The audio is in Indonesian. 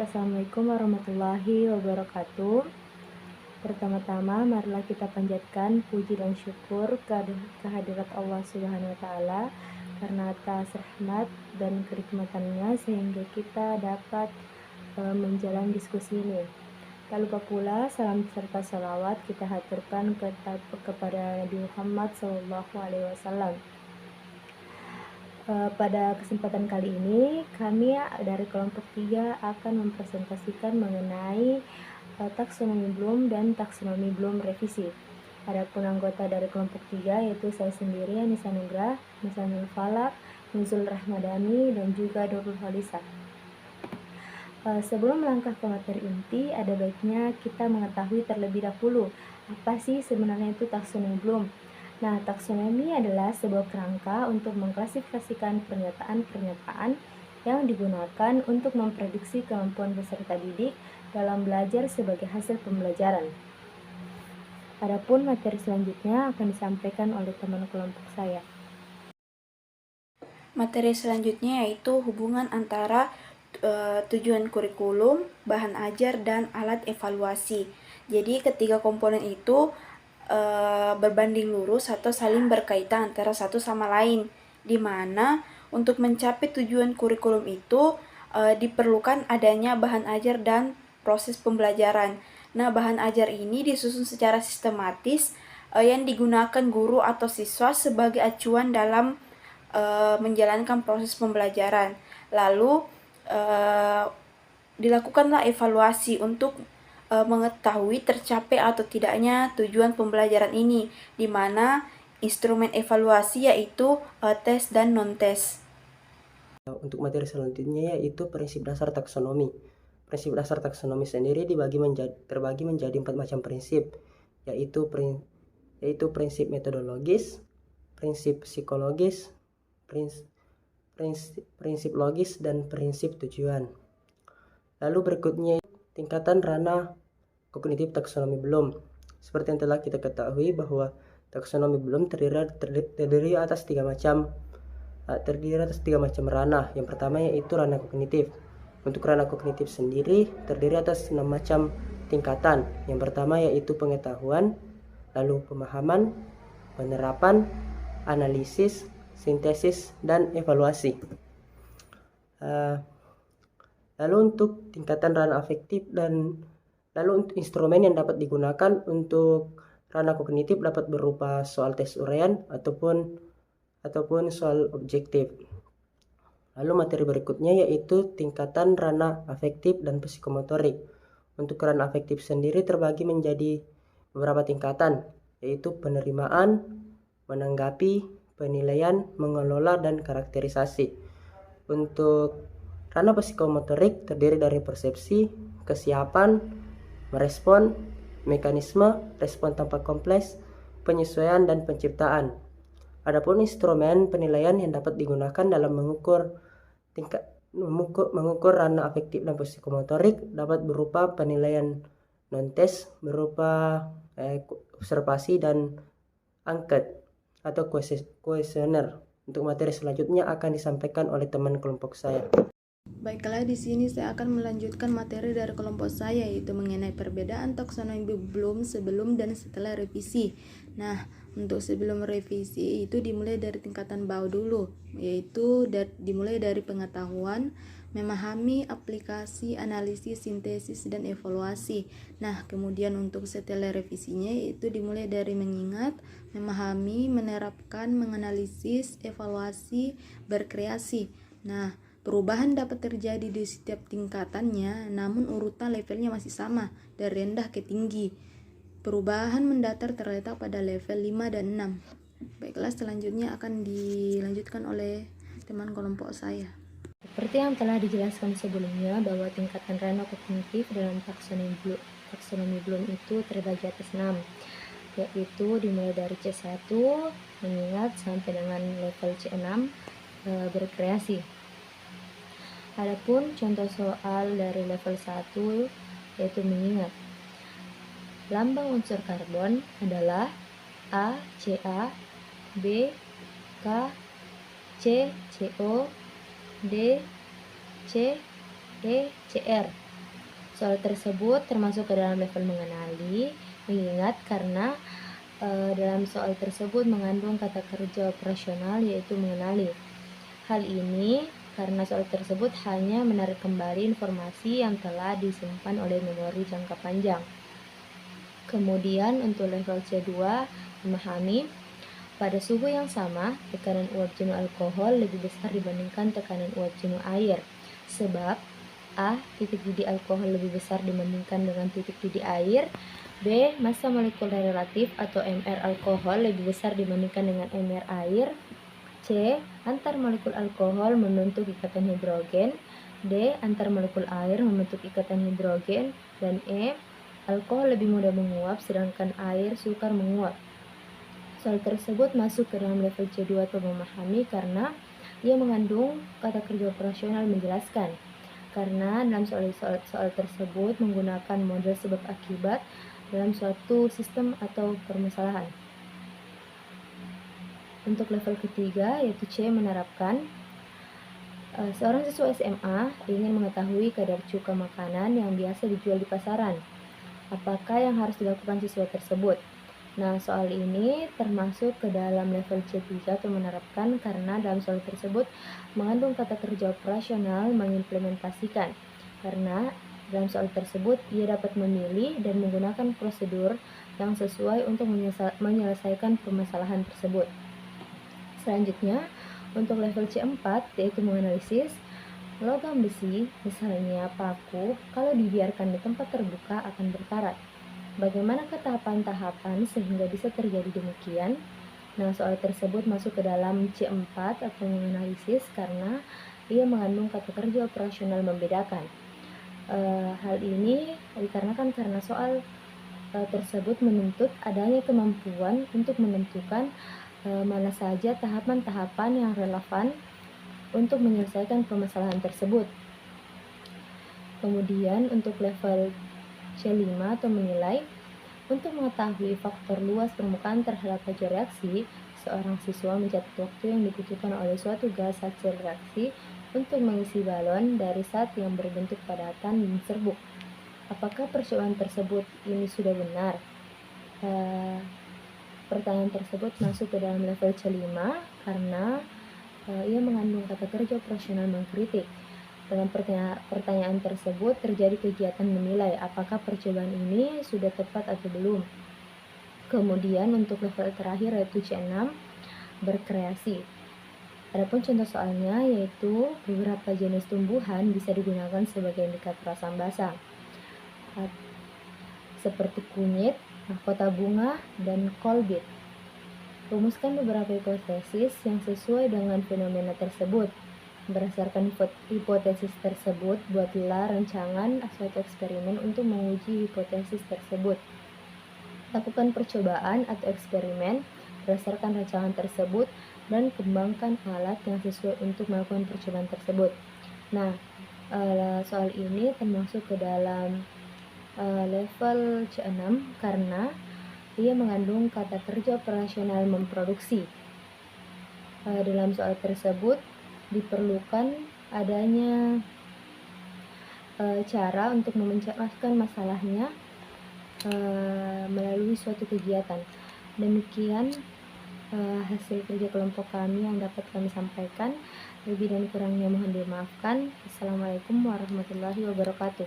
Assalamualaikum warahmatullahi wabarakatuh. Pertama-tama, marilah kita panjatkan puji dan syukur kehadirat Allah Subhanahu wa Ta'ala, karena atas rahmat dan kenikmatannya sehingga kita dapat menjalani diskusi ini. Tak lupa pula salam serta salawat kita haturkan kepada Nabi Muhammad SAW. Pada kesempatan kali ini, kami dari kelompok 3 akan mempresentasikan mengenai taksonomi Bloom dan taksonomi Bloom revisi. Adapun anggota dari kelompok 3 yaitu saya sendiri, Anissa Nugrah, Misanul Falak, Nuzul Rahmadani, dan juga Nurul Holisa. Sebelum melangkah ke materi inti, ada baiknya kita mengetahui terlebih dahulu apa sih sebenarnya itu taksonomi Bloom. Nah, taksonomi adalah sebuah kerangka untuk mengklasifikasikan pernyataan-pernyataan yang digunakan untuk memprediksi kemampuan peserta didik dalam belajar sebagai hasil pembelajaran. Adapun materi selanjutnya akan disampaikan oleh teman kelompok saya. Materi selanjutnya yaitu hubungan antara tujuan kurikulum, bahan ajar, dan alat evaluasi. Jadi ketiga komponen itu berbanding lurus atau saling berkaitan antara satu sama lain, di mana untuk mencapai tujuan kurikulum itu diperlukan adanya bahan ajar dan proses pembelajaran. Nah, bahan ajar ini disusun secara sistematis yang digunakan guru atau siswa sebagai acuan dalam menjalankan proses pembelajaran. Lalu dilakukanlah evaluasi untuk mengetahui tercapai atau tidaknya tujuan pembelajaran ini, di mana instrumen evaluasi yaitu tes dan non-tes. Untuk materi selanjutnya yaitu prinsip dasar taksonomi. Prinsip dasar taksonomi sendiri terbagi menjadi 4 macam prinsip, yaitu prinsip metodologis, prinsip psikologis, prinsip logis, dan prinsip tujuan. Lalu berikutnya tingkatan ranah kognitif taksonomi Bloom. Seperti yang telah kita ketahui bahwa taksonomi Bloom terdiri atas tiga macam ranah. Yang pertama yaitu ranah kognitif. Untuk ranah kognitif sendiri terdiri atas 6 macam tingkatan. Yang pertama yaitu pengetahuan, lalu pemahaman, penerapan, analisis, sintesis, dan evaluasi. Lalu untuk tingkatan ranah afektif lalu untuk instrumen yang dapat digunakan untuk ranah kognitif dapat berupa soal tes uraian ataupun soal objektif. Lalu materi berikutnya yaitu tingkatan ranah afektif dan psikomotorik. Untuk ranah afektif sendiri terbagi menjadi beberapa tingkatan, yaitu penerimaan, menanggapi, penilaian, mengelola, dan karakterisasi. Untuk ranah psikomotorik terdiri dari persepsi, kesiapan, merespon, mekanisme, respon tanpa kompleks, penyesuaian, dan penciptaan. Adapun instrumen penilaian yang dapat digunakan dalam mengukur ranah afektif dan psikomotorik dapat berupa penilaian non-tes berupa observasi dan angket atau kuesioner. Untuk materi selanjutnya akan disampaikan oleh teman kelompok saya. Baiklah, di sini saya akan melanjutkan materi dari kelompok saya, yaitu mengenai perbedaan taksonomi Bloom sebelum dan setelah revisi. Nah, untuk sebelum revisi itu dimulai dari tingkatan bawah dulu, yaitu dimulai dari pengetahuan, memahami, aplikasi, analisis, sintesis, dan evaluasi. Nah, kemudian untuk setelah revisinya itu dimulai dari mengingat, memahami, menerapkan, menganalisis, evaluasi, berkreasi. Nah, perubahan dapat terjadi di setiap tingkatannya, namun urutan levelnya masih sama, dari rendah ke tinggi. Perubahan mendatar terletak pada level 5 dan 6. Baiklah, selanjutnya akan dilanjutkan oleh teman kelompok saya. Seperti yang telah dijelaskan sebelumnya, bahwa tingkatan ranah kognitif dalam taksonomi Bloom itu terbagi atas 6, yaitu dimulai dari C1, mengingat, sampai dengan level C6, berkreasi. Adapun contoh soal dari level 1 yaitu mengingat. Lambang unsur karbon adalah A, Ca, B, K, C, CO, D, C, E, Cr. Soal tersebut termasuk ke dalam level mengenali, mengingat karena dalam soal tersebut mengandung kata kerja operasional yaitu mengenali. Hal ini karena soal tersebut hanya menarik kembali informasi yang telah disimpan oleh memori jangka panjang. Kemudian untuk level C2, memahami pada suhu yang sama, tekanan uap jenuh alkohol lebih besar dibandingkan tekanan uap jenuh air. Sebab A. Titik didih alkohol lebih besar dibandingkan dengan titik didih air. B. Massa molekuler relatif atau MR alkohol lebih besar dibandingkan dengan MR air. C. Antar molekul alkohol membentuk ikatan hidrogen. D. Antar molekul air membentuk ikatan hidrogen. Dan E. Alkohol lebih mudah menguap sedangkan air sukar menguap. Soal tersebut masuk ke dalam level C2 atau memahami karena ia mengandung kata kerja operasional menjelaskan. Karena dalam soal tersebut menggunakan model sebab akibat dalam suatu sistem atau permasalahan. Untuk level ketiga yaitu C, menerapkan. Seorang siswa SMA ingin mengetahui kadar cuka makanan yang biasa dijual di pasaran. Apakah yang harus dilakukan siswa tersebut? Nah, soal ini termasuk ke dalam level C3 atau menerapkan karena dalam soal tersebut mengandung kata kerja operasional mengimplementasikan. Karena dalam soal tersebut ia dapat memilih dan menggunakan prosedur yang sesuai untuk menyelesaikan permasalahan tersebut. Selanjutnya, untuk level C4 yaitu menganalisis. Logam besi, misalnya paku, kalau dibiarkan di tempat terbuka akan berkarat. Bagaimanakah tahapan-tahapan sehingga bisa terjadi demikian? Nah, soal tersebut masuk ke dalam C4 atau menganalisis karena ia mengandung kata kerja operasional membedakan. Hal ini dikarenakan karena soal tersebut menuntut adanya kemampuan untuk menentukan mana saja tahapan-tahapan yang relevan untuk menyelesaikan permasalahan tersebut. Kemudian untuk level C5 atau menilai, untuk mengetahui faktor luas permukaan terhadap laju reaksi, seorang siswa mencatat waktu yang dibutuhkan oleh suatu gas hasil reaksi untuk mengisi balon dari zat yang berbentuk padatan dan serbuk. Apakah percobaan tersebut ini sudah benar? Pertanyaan tersebut masuk ke dalam level C5 karena ia mengandung kata kerja operasional mengkritik. Dalam pertanyaan tersebut terjadi kegiatan menilai apakah percobaan ini sudah tepat atau belum. Kemudian untuk level terakhir yaitu C6, berkreasi. Adapun contoh soalnya yaitu beberapa jenis tumbuhan bisa digunakan sebagai indikator asam basa, seperti kunyit, mahkota bunga, dan kolbit. Rumuskan beberapa hipotesis yang sesuai dengan fenomena tersebut. Berdasarkan hipotesis tersebut, buatlah rancangan suatu eksperimen untuk menguji hipotesis tersebut. Lakukan percobaan atau eksperimen berdasarkan rancangan tersebut dan kembangkan alat yang sesuai untuk melakukan percobaan tersebut. Nah, soal ini termasuk ke dalam level C6 karena ia mengandung kata kerja operasional memproduksi. Dalam soal tersebut diperlukan adanya cara untuk memecahkan masalahnya melalui suatu kegiatan. Demikian hasil kerja kelompok kami yang dapat kami sampaikan. Lebih dan kurangnya mohon dimaafkan. Assalamualaikum warahmatullahi wabarakatuh.